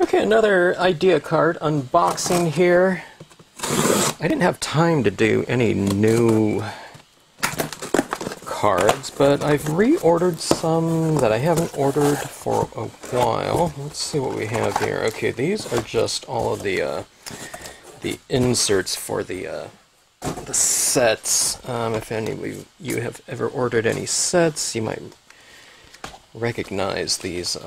Okay, another idea card unboxing here. I didn't have time to do any new cards, but I've reordered some that I haven't ordered for a while. Let's see what we have here. Okay, these are just all of the inserts for the sets. If any of you have ever ordered any sets, you might recognize these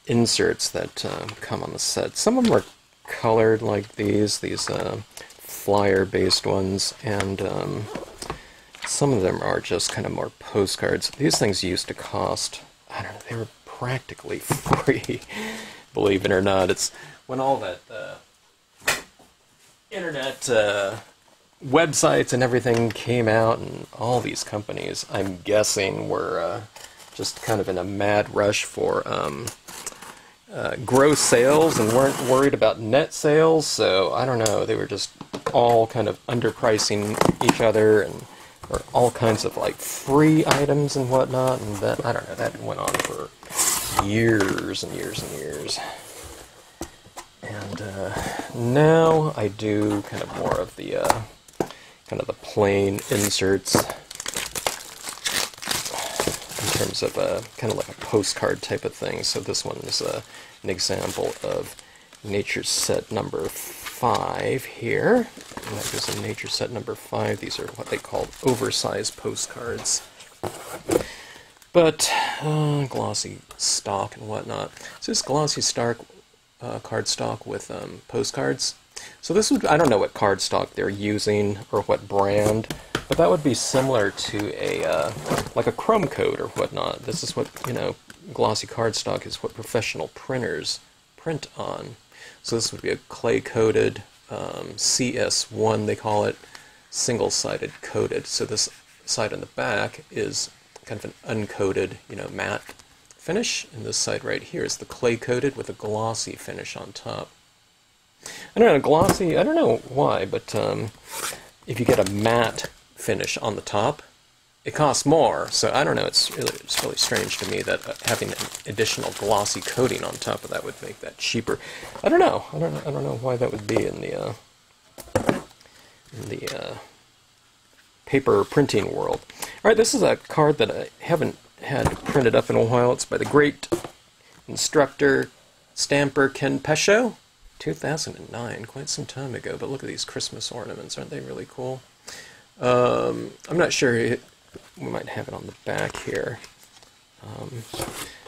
inserts that come on the set. Some of them are colored like these flyer-based ones, and some of them are just kind of more postcards. These things used to cost, I don't know, they were practically free, believe it or not. It's when all that internet websites and everything came out, and all these companies, I'm guessing, were just kind of in a mad rush for gross sales and weren't worried about net sales, so I don't know, they were just all kind of underpricing each other, and or all kinds of like free items and whatnot, and that, I don't know, that went on for years and years and years. And now I do kind of more of the kind of the plain inserts in terms of kind of like a postcard type of thing. So this one is an example of Nature Set number 5 here. And that goes in Nature Set number 5. These are what they call oversized postcards. But glossy stock and whatnot. So this glossy stock cardstock with postcards. So this would, I don't know what cardstock they're using or what brand, but that would be similar to a like a chrome coat or whatnot. This is what, you know, glossy cardstock is what professional printers print on. So this would be a clay-coated CS1, they call it, single-sided coated. So this side on the back is kind of an uncoated, you know, matte finish, and this side right here is the clay-coated with a glossy finish on top. I don't know, glossy, I don't know why, but if you get a matte finish on the top, it costs more. So I don't know, it's really strange to me that having an additional glossy coating on top of that would make that cheaper. I don't know why that would be in the paper printing world. All right, this is a card that I haven't had printed up in a while. It's by the great instructor, stamper Ken Pesho, 2009, quite some time ago. But look at these Christmas ornaments, aren't they really cool? I'm not sure, we might have it on the back here.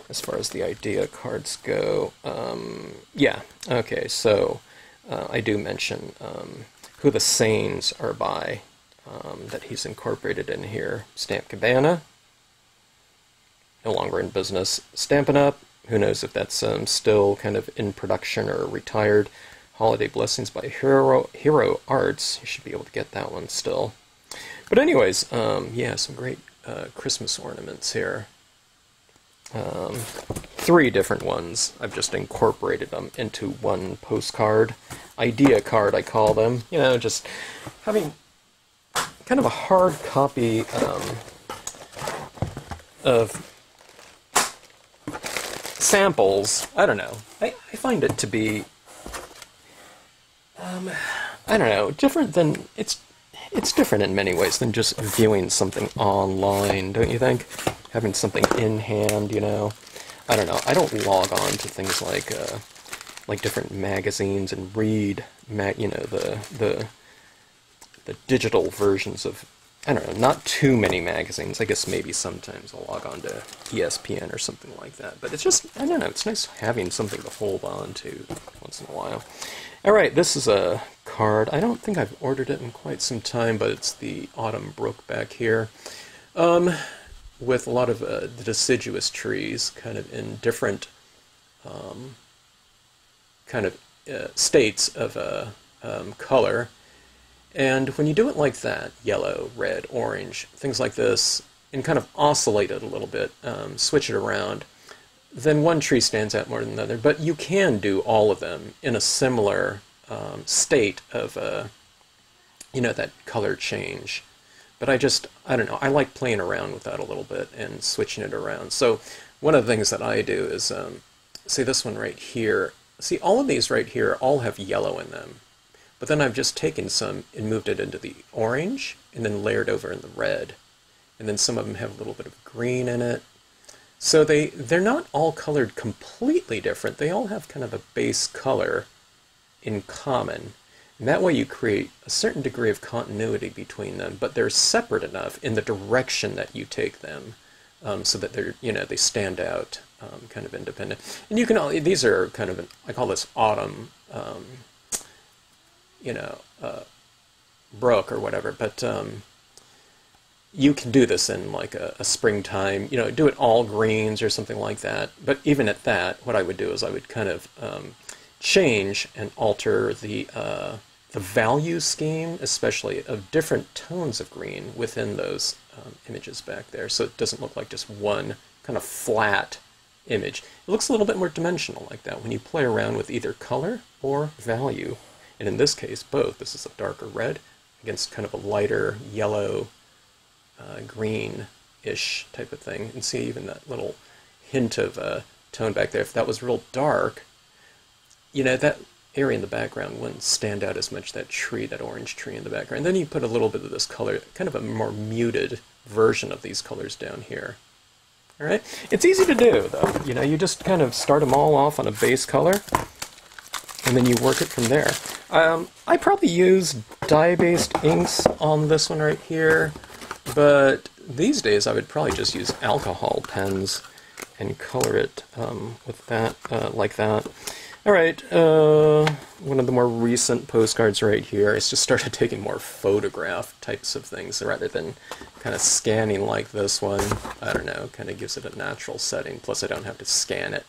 As far as the idea cards go, yeah, okay, so I do mention who the sayings are by that he's incorporated in here. Stampscapes, no longer in business. Stampin' Up!, who knows if that's still kind of in production or retired. Holiday Blessings by Hero Arts. You should be able to get that one still. But anyways, yeah, some great Christmas ornaments here. 3 different ones. I've just incorporated them into one postcard. Idea card, I call them. You know, just having kind of a hard copy of samples. I don't know. I find it to be, I don't know, different than, it's different in many ways than just viewing something online, don't you think? Having something in hand, you know? I don't know. I don't log on to things like different magazines and read, you know, the digital versions of, I don't know, not too many magazines. I guess maybe sometimes I'll log on to ESPN or something like that. But it's just, I don't know, it's nice having something to hold on to once in a while. Alright, this is a card. I don't think I've ordered it in quite some time, but it's the Autumn Brook back here. With a lot of the deciduous trees kind of in different kind of states of color. And when you do it like that, yellow, red, orange, things like this, and kind of oscillate it a little bit, switch it around, then one tree stands out more than another. But you can do all of them in a similar state of, you know, that color change. But I don't know, I like playing around with that a little bit and switching it around. So one of the things that I do is, say this one right here, see, all of these right here all have yellow in them. But then I've just taken some and moved it into the orange and then layered over in the red. And then some of them have a little bit of green in it. So they're not all colored completely different. They all have kind of a base color in common. And that way you create a certain degree of continuity between them, but they're separate enough in the direction that you take them, so that they're, they stand out, kind of independent. And you can, these are kind of, I call this autumn, brook or whatever, but you can do this in like a springtime, do it all greens or something like that. But even at that, what I would do is I would kind of change and alter the value scheme, especially of different tones of green within those images back there, so it doesn't look like just one kind of flat image. It looks a little bit more dimensional like that when you play around with either color or value. And in this case, both. This is a darker red against kind of a lighter yellow, green-ish type of thing. And see even that little hint of tone back there. If that was real dark, that area in the background wouldn't stand out as much, that tree, that orange tree in the background. And then you put a little bit of this color, kind of a more muted version of these colors down here. All right? It's easy to do, though. You just kind of start them all off on a base color, and then you work it from there. I probably use dye-based inks on this one right here, but these days I would probably just use alcohol pens and color it with that, like that. All right, one of the more recent postcards right here. I just started taking more photograph types of things rather than kind of scanning like this one. I don't know, kind of gives it a natural setting, plus I don't have to scan it.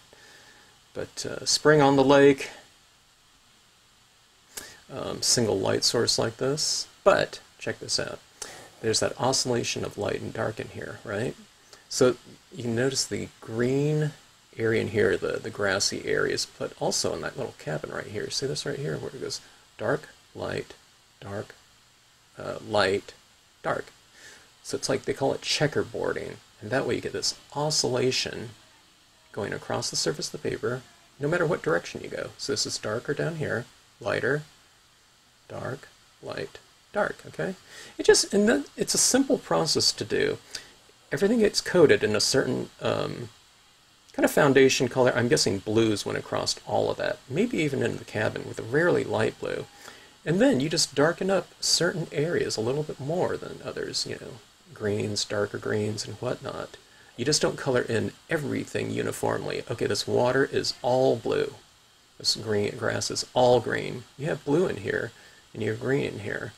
But spring on the lake, single light source like this, but check this out. There's that oscillation of light and dark in here, right? So you can notice the green area in here, the grassy areas, but also in that little cabin right here. See this right here where it goes dark, light, dark, light, dark. So it's like they call it checkerboarding, and that way you get this oscillation going across the surface of the paper, no matter what direction you go. So this is darker down here, lighter, dark, light, dark, okay? It's a simple process to do. Everything gets coated in a certain kind of foundation color. I'm guessing blues went across all of that, maybe even in the cabin with a rarely light blue. And then you just darken up certain areas a little bit more than others, greens, darker greens, and whatnot. You just don't color in everything uniformly. Okay, this water is all blue. This green grass is all green. You have blue in here, and you have green in here.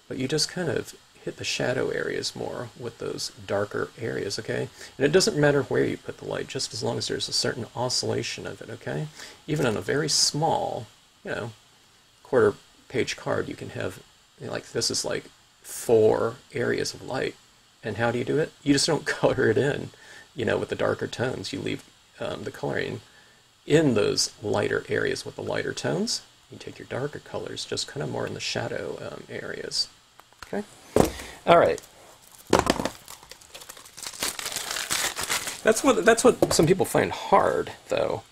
But you just kind of hit the shadow areas more with those darker areas, okay? And it doesn't matter where you put the light, just as long as there's a certain oscillation of it, okay? Even on a very small, quarter-page card, you can have, like, this is like 4 areas of light. And how do you do it? You just don't color it in, with the darker tones. You leave the coloring in those lighter areas with the lighter tones. You take your darker colors, just kind of more in the shadow areas, okay? All right. That's what some people find hard, though.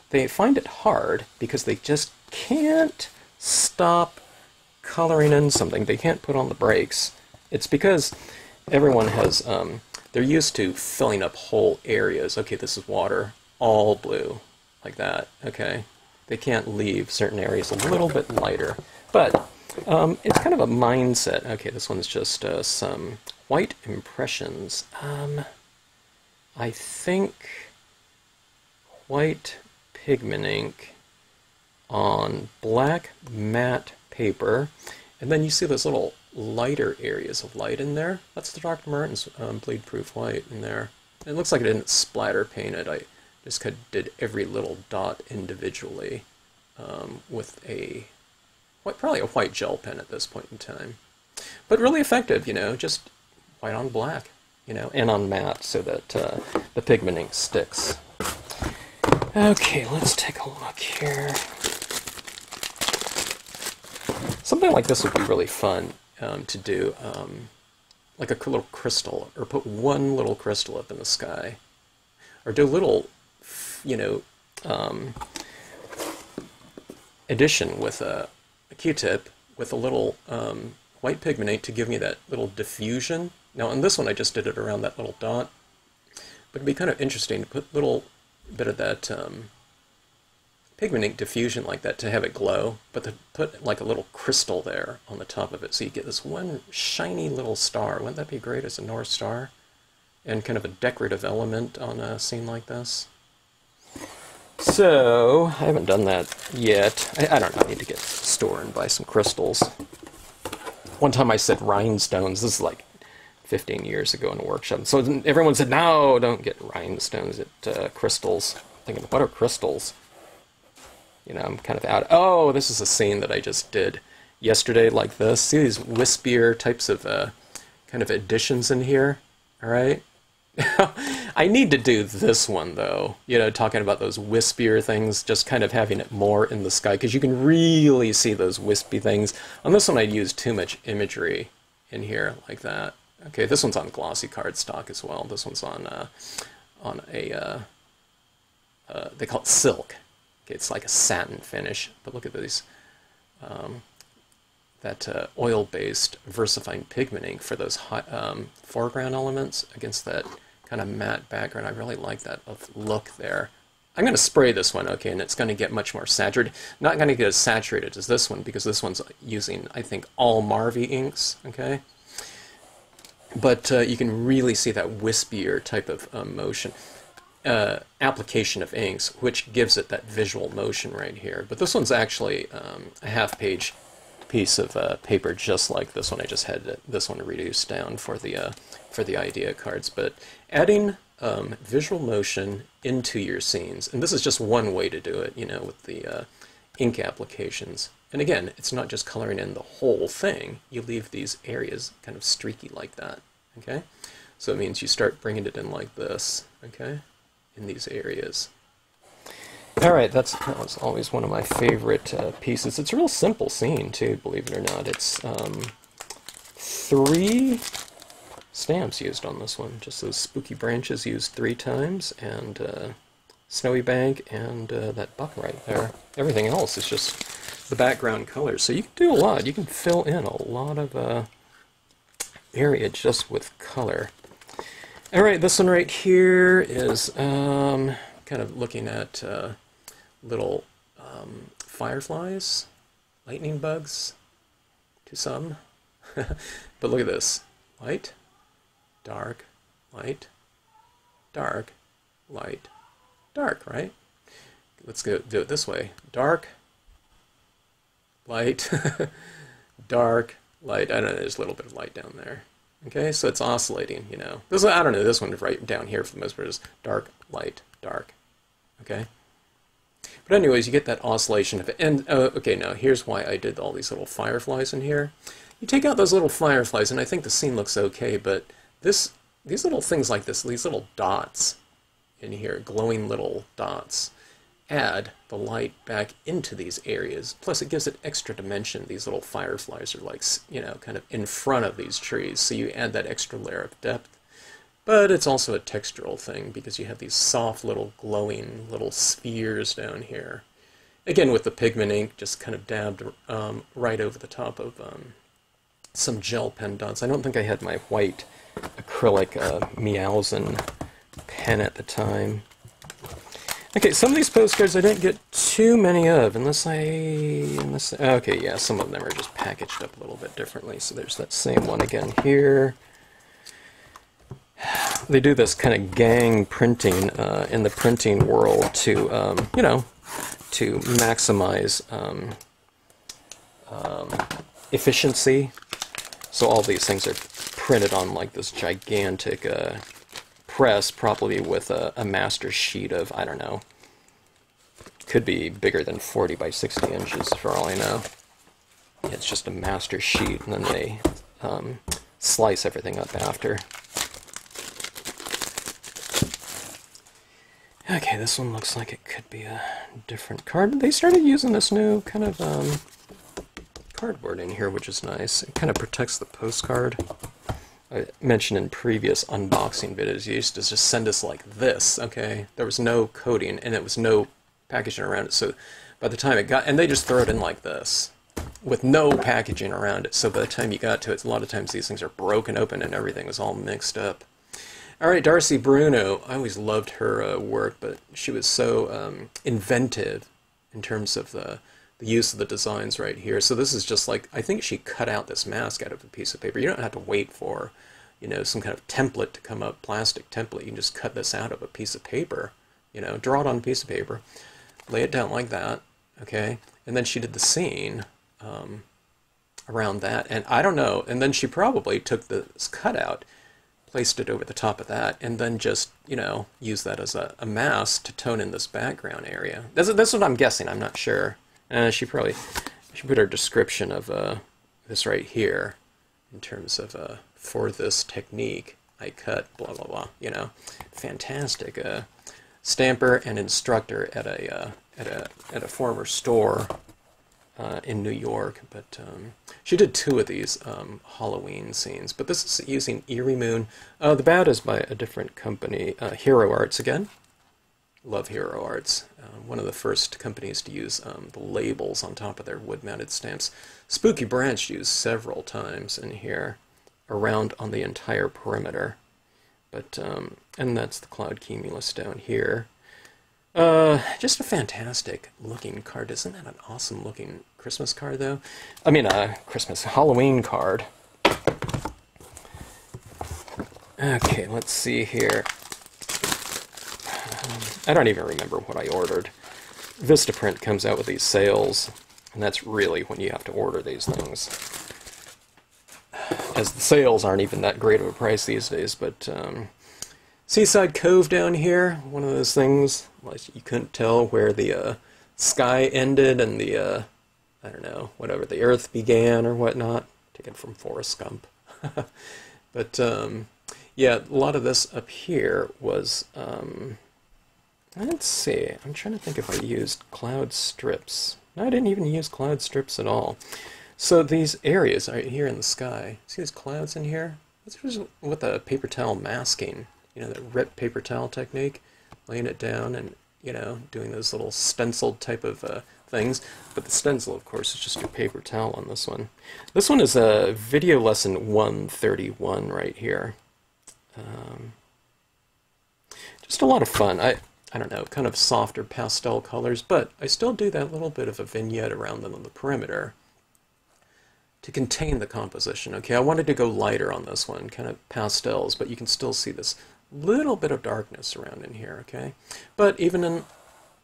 They find it hard because they just can't stop coloring in something. They can't put on the brakes. It's because everyone has, they're used to filling up whole areas. Okay, this is water, all blue, like that, okay? They can't leave certain areas a little bit lighter. But it's kind of a mindset. Okay, this one's just some white impressions. I think white pigment ink on black matte paper, and then you see those little lighter areas of light in there. That's the Dr. Martens bleed-proof white in there. It looks like I didn't splatter paint it. I just kind of did every little dot individually with probably a white gel pen at this point in time. But really effective, just white on black, and on matte so that the pigment ink sticks. Okay, let's take a look here. Something like this would be really fun to do, like a little crystal, or put one little crystal up in the sky. Or do little, addition with a Q-tip with a little white pigment ink to give me that little diffusion. Now on this one I just did it around that little dot, but it'd be kind of interesting to put a little bit of that pigment ink diffusion like that to have it glow, but to put like a little crystal there on the top of it so you get this one shiny little star. Wouldn't that be great as a North Star? And kind of a decorative element on a scene like this. So, I haven't done that yet. I don't know, I need to get to the store and buy some crystals. One time I said rhinestones, this is like 15 years ago in a workshop. So everyone said, no, don't get rhinestones, get crystals. I'm thinking, what are crystals? You know, I'm kind of out. Oh, this is a scene that I just did yesterday like this. See these wispier types of kind of additions in here? All right? I need to do this one, though. You know, talking about those wispier things, just kind of having it more in the sky, because you can really see those wispy things. On this one, I used too much imagery in here, like that. Okay, this one's on glossy cardstock as well. This one's on a, they call it silk. Okay, it's like a satin finish, but look at these, that oil-based versifying pigment ink for those hot, foreground elements against that kind of matte background. I really like that look there. I'm going to spray this one, okay, and it's going to get much more saturated. Not going to get as saturated as this one, because this one's using, I think, all Marvy inks, okay? But you can really see that wispier type of motion. Application of inks, which gives it that visual motion right here. But this one's actually a half-page piece of paper, just like this one. I just had this one reduced down for the idea cards. But adding visual motion into your scenes, and this is just one way to do it, you know, with the ink applications. And again, it's not just coloring in the whole thing. You leave these areas kind of streaky like that. Okay, so it means you start bringing it in like this. Okay. In these areas. All right, that was always one of my favorite pieces. It's a real simple scene too, believe it or not. It's 3 stamps used on this one. Just those spooky branches used 3 times, and Snowy Bank, and that buck right there. Everything else is just the background colors. So you can do a lot. You can fill in a lot of area just with color. All right, this one right here is kind of looking at little fireflies, lightning bugs, to some. But look at this. Light, dark, light, dark, light, dark, right? Let's go do it this way. Dark, light, dark, light. I don't know, there's a little bit of light down there. Okay, so it's oscillating, you know. This, I don't know, this one right down here for the most part is dark, light, dark. Okay? But anyways, you get that oscillation of it. And, okay, now here's why I did all these little fireflies in here. You take out those little fireflies, and I think the scene looks okay, but these little things like this, these little dots in here, glowing little dots, add the light back into these areas. Plus it gives it extra dimension. These little fireflies are like, you know, kind of in front of these trees, so you add that extra layer of depth. But it's also a textural thing, because you have these soft little glowing little spheres down here. Again, with the pigment ink just kind of dabbed right over the top of some gel pen dots. I don't think I had my white acrylic Meowsen pen at the time. Okay, some of these postcards I didn't get too many of, unless okay, yeah, some of them are just packaged up a little bit differently. So there's that same one again here. They do this kind of gang printing in the printing world to, you know, to maximize efficiency. So all these things are printed on like this gigantic press, probably with a master sheet of, I don't know, could be bigger than 40 by 60 inches for all I know. It's just a master sheet, and then they slice everything up after. Okay, this one looks like it could be a different card. They started using this new kind of cardboard in here, which is nice. It kind of protects the postcard. I mentioned in previous unboxing videos, you used to just send us like this, okay? There was no coating, and it was no packaging around it. So by the time it got, and they just throw it in like this with no packaging around it. So by the time you got to it, a lot of times these things are broken open and everything was all mixed up. All right, Darcy Bruno. I always loved her work, but she was so inventive in terms of the use of the designs right here. So this is just like, I think she cut out this mask out of a piece of paper. You don't have to wait for, you know, some kind of template to come up, plastic template. You can just cut this out of a piece of paper, you know, draw it on a piece of paper, lay it down like that, okay? And then she did the scene around that, and I don't know, and then she probably took this cutout, placed it over the top of that, and then just, you know, used that as a mask to tone in this background area. That's what I'm guessing, I'm not sure. She put her description of this right here in terms of for this technique I cut blah blah blah, you know. Fantastic stamper and instructor at a former store in New York, but she did 2 of these Halloween scenes, but this is using Eerie Moon. The bat is by a different company, Hero Arts again. Love Hero Arts. One of the first companies to use the labels on top of their wood-mounted stamps. Spooky Branch used several times in here, around on the entire perimeter. But and that's the Cloud Cumulus down here. Just a fantastic looking card. Isn't that an awesome looking Christmas card, though? I mean, Christmas Halloween card. Okay, let's see here. I don't even remember what I ordered. Vistaprint comes out with these sales, and that's really when you have to order these things. As the sales aren't even that great of a price these days, but Seaside Cove down here, one of those things, like you couldn't tell where the sky ended and the, I don't know, whatever, the earth began or whatnot. Taken from Forrest Gump. But, yeah, a lot of this up here was, let's see, I'm trying to think if I used cloud strips. No, I didn't even use cloud strips at all. So these areas right here in the sky, see these clouds in here? This was with a paper towel masking, you know, that rip paper towel technique, laying it down and, you know, doing those little stenciled type of things. But the stencil, of course, is just your paper towel on this one. This one is a video lesson 131 right here. Just a lot of fun. I don't know, kind of softer pastel colors, but I still do that little bit of a vignette around them on the perimeter to contain the composition. Okay, I wanted to go lighter on this one, kind of pastels, but you can still see this little bit of darkness around in here, okay? But even in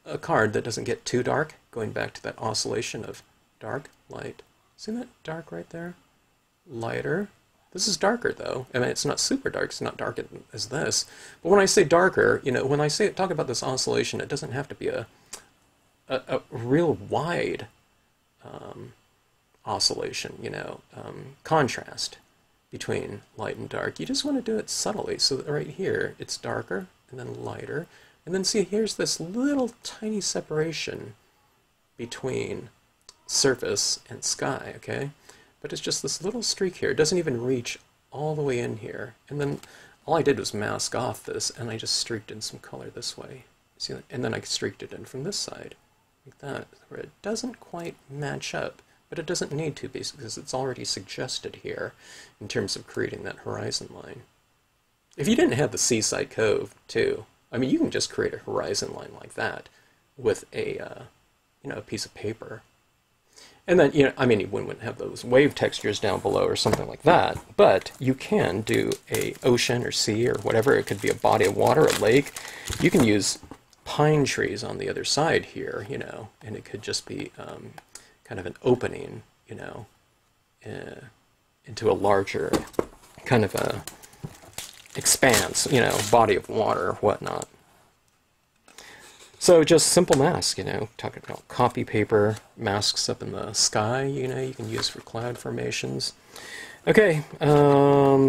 a card that doesn't get too dark, going back to that oscillation of dark, light. See that dark right there? Lighter. This is darker, though. I mean, it's not super dark. It's not dark as this. But when I say darker, you know, when I say talk about this oscillation, it doesn't have to be a real wide oscillation, you know, contrast between light and dark. You just want to do it subtly. So that right here, it's darker and then lighter. And then see, here's this little tiny separation between surface and sky, okay? But it's just this little streak here. It doesn't even reach all the way in here. And then all I did was mask off this, and I just streaked in some color this way. See that? And then I streaked it in from this side, like that, where it doesn't quite match up. But it doesn't need to, because it's already suggested here in terms of creating that horizon line. If you didn't have the Seaside Cove, too, I mean, you can just create a horizon line like that with a, you know, a piece of paper. And then, you know, I mean, you wouldn't have those wave textures down below or something like that, but you can do a ocean or sea or whatever. It could be a body of water, a lake. You can use pine trees on the other side here, you know, and it could just be kind of an opening, you know, into a larger kind of a expanse, you know, body of water or whatnot. So just simple mask, you know, talking about copy paper, masks up in the sky, you know, you can use for cloud formations. Okay,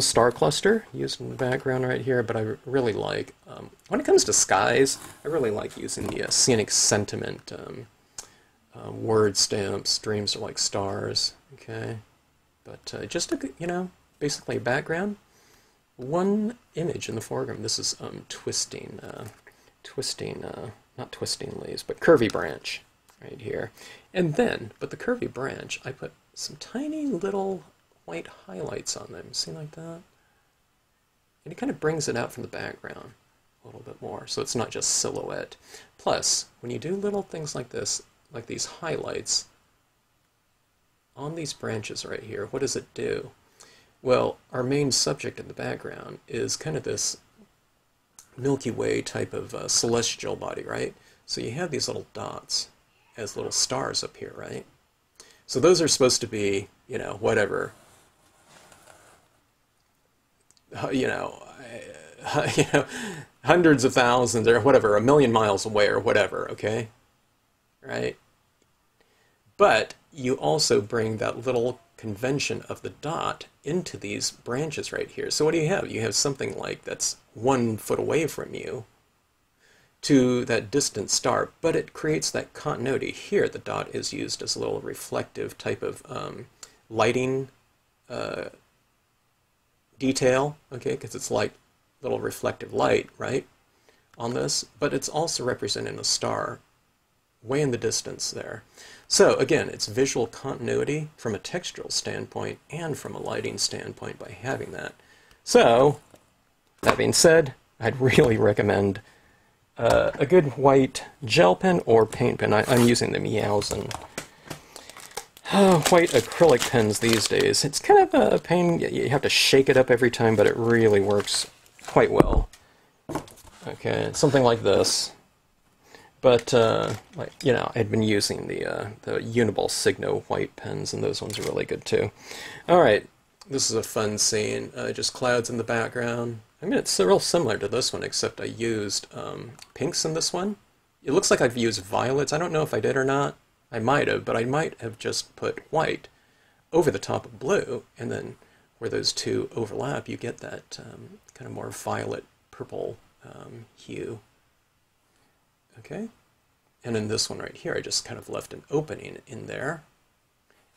star cluster used in the background right here, but I really like, when it comes to skies, I really like using the scenic sentiment word stamps. Dreams are like stars, okay? But just a, you know, basically a background, one image in the foreground. This is twisting not twisting leaves, but curvy branch right here. And then, but the curvy branch, I put some tiny little white highlights on them. See, like that? And it kind of brings it out from the background a little bit more, so it's not just silhouette. Plus, when you do little things like this, like these highlights on these branches right here, what does it do? Well, our main subject in the background is kind of this Milky Way type of celestial body, right? So you have these little dots as little stars up here, right? So those are supposed to be, you know, whatever, you know, hundreds of thousands or whatever, a million miles away or whatever, okay? Right? But you also bring that little convention of the dot into these branches right here. So what do you have? You have something like that's 1 foot away from you to that distant star, but it creates that continuity. Here the dot is used as a little reflective type of lighting detail, okay, because it's like little reflective light, right, on this, but it's also representing a star way in the distance there. So again, it's visual continuity from a textural standpoint and from a lighting standpoint by having that. So, that being said, I'd really recommend a good white gel pen or paint pen. I'm using the Meowsen white acrylic pens these days. It's kind of a pain. You have to shake it up every time, but it really works quite well. Okay, something like this. But, like, you know, I'd been using the Uniball Signo white pens, and those ones are really good too. Alright, this is a fun scene. Just clouds in the background. I mean, it's real similar to this one, except I used pinks in this one. It looks like I've used violets. I don't know if I did or not. I might have, but I might have just put white over the top of blue, and then where those two overlap, you get that kind of more violet-purple hue. Okay, and in this one right here, I just kind of left an opening in there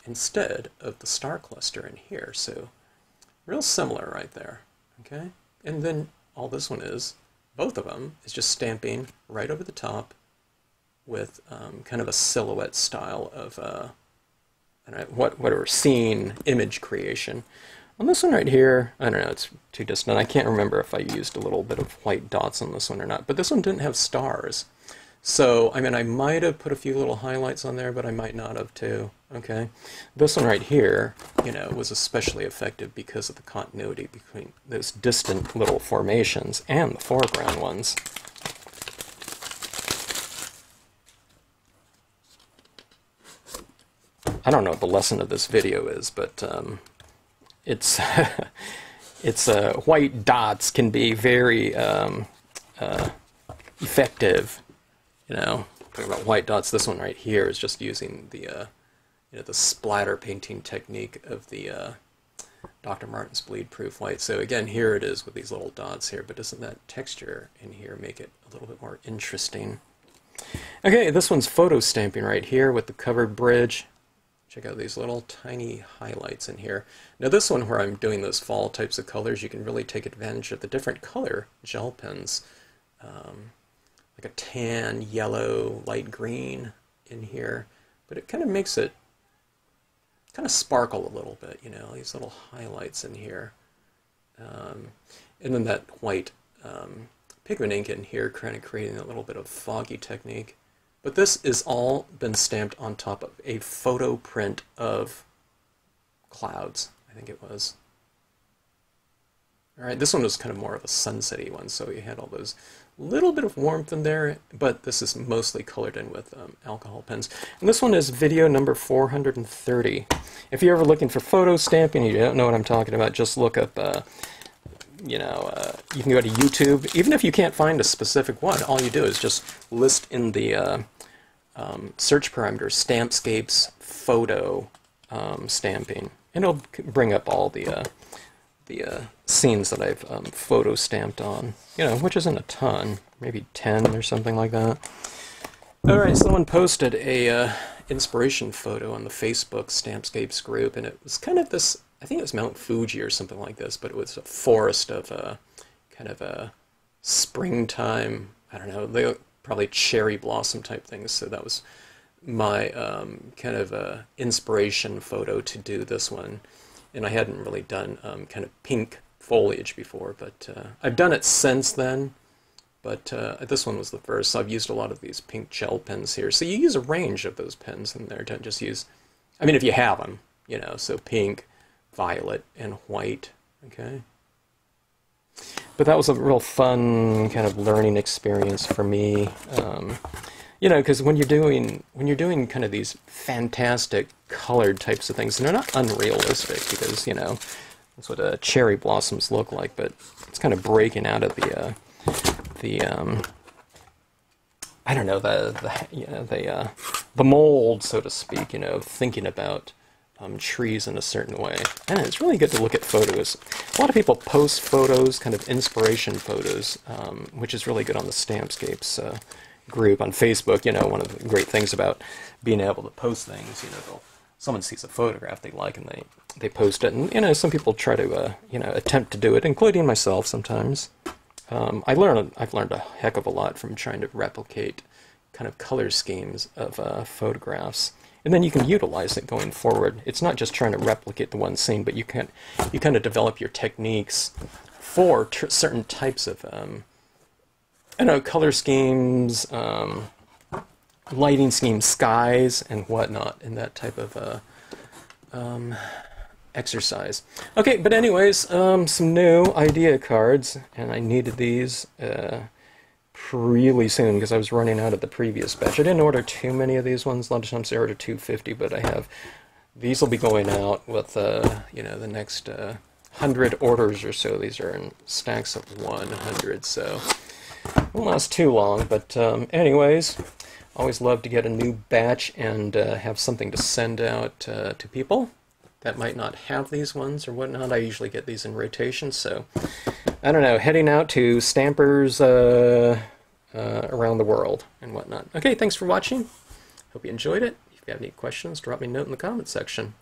instead of the star cluster in here. So real similar right there. Okay, and then all this one is, both of them, is just stamping right over the top with kind of a silhouette style of whatever scene image creation. On this one right here, I don't know, it's too distant. I can't remember if I used a little bit of white dots on this one or not, but this one didn't have stars. So, I mean, I might have put a few little highlights on there, but I might not have too, okay? This one right here, you know, was especially effective because of the continuity between those distant little formations and the foreground ones. I don't know what the lesson of this video is, but it's white dots can be very effective. You know, talking about white dots. This one right here is just using the you know, the splatter painting technique of the Dr. Martin's bleed proof white. So again, here it is with these little dots here, but doesn't that texture in here make it a little bit more interesting? Okay, this one's photo stamping right here with the covered bridge. Check out these little tiny highlights in here. Now this one where I'm doing those fall types of colors, you can really take advantage of the different color gel pens. Like a tan, yellow, light green in here. But it kind of makes it kind of sparkle a little bit, you know, these little highlights in here. And then that white pigment ink in here kind of creating a little bit of foggy technique. But this is all been stamped on top of a photo print of clouds, I think it was. Alright, this one was kind of more of a sunsetty one, so you had all those little bit of warmth in there, but this is mostly colored in with alcohol pens. And this one is video number 430. If you're ever looking for photo stamping and you don't know what I'm talking about, just look up, you know, you can go to YouTube. Even if you can't find a specific one, all you do is just list in the search parameters Stampscapes photo stamping, and it'll bring up all the scenes that I've photo stamped on, you know, which isn't a ton, maybe 10 or something like that. Alright, someone posted a inspiration photo on the Facebook Stampscapes group, and it was kind of this, I think it was Mount Fuji or something like this, but it was a forest of kind of a springtime, I don't know, they probably cherry blossom type things. So that was my kind of inspiration photo to do this one. And I hadn't really done kind of pink foliage before, but I've done it since then. But this one was the first, so I've used a lot of these pink gel pens here. So you use a range of those pens in there. Don't just use, I mean, if you have them, you know, so pink, violet, and white, okay? But that was a real fun kind of learning experience for me. You know, because when you're doing kind of these fantastic colored types of things, and they're not unrealistic because, you know, that's what cherry blossoms look like, but it's kind of breaking out of the I don't know, the mold, so to speak, you know, thinking about trees in a certain way. And it's really good to look at photos. A lot of people post photos, kind of inspiration photos, which is really good on the Stampscapes group on Facebook. You know, one of the great things about being able to post things, you know, someone sees a photograph they like and they post it. And, you know, some people try to, you know, attempt to do it, including myself sometimes. I've learned a heck of a lot from trying to replicate kind of color schemes of photographs. And then you can utilize it going forward. It's not just trying to replicate the one scene, but you kind of develop your techniques for certain types of, you know, color schemes, lighting schemes, skies, and whatnot, in that type of exercise. Okay, but anyways, some new idea cards, and I needed these really soon because I was running out of the previous batch. I didn't order too many of these ones. A lot of times I order 250, but I have these will be going out with you know, the next 100 orders or so. These are in stacks of 100, so it won't last too long. But anyways, always love to get a new batch and have something to send out to people that might not have these ones or whatnot. I usually get these in rotation, so I don't know, heading out to stampers around the world and whatnot. Okay, thanks for watching. Hope you enjoyed it. If you have any questions, drop me a note in the comment section.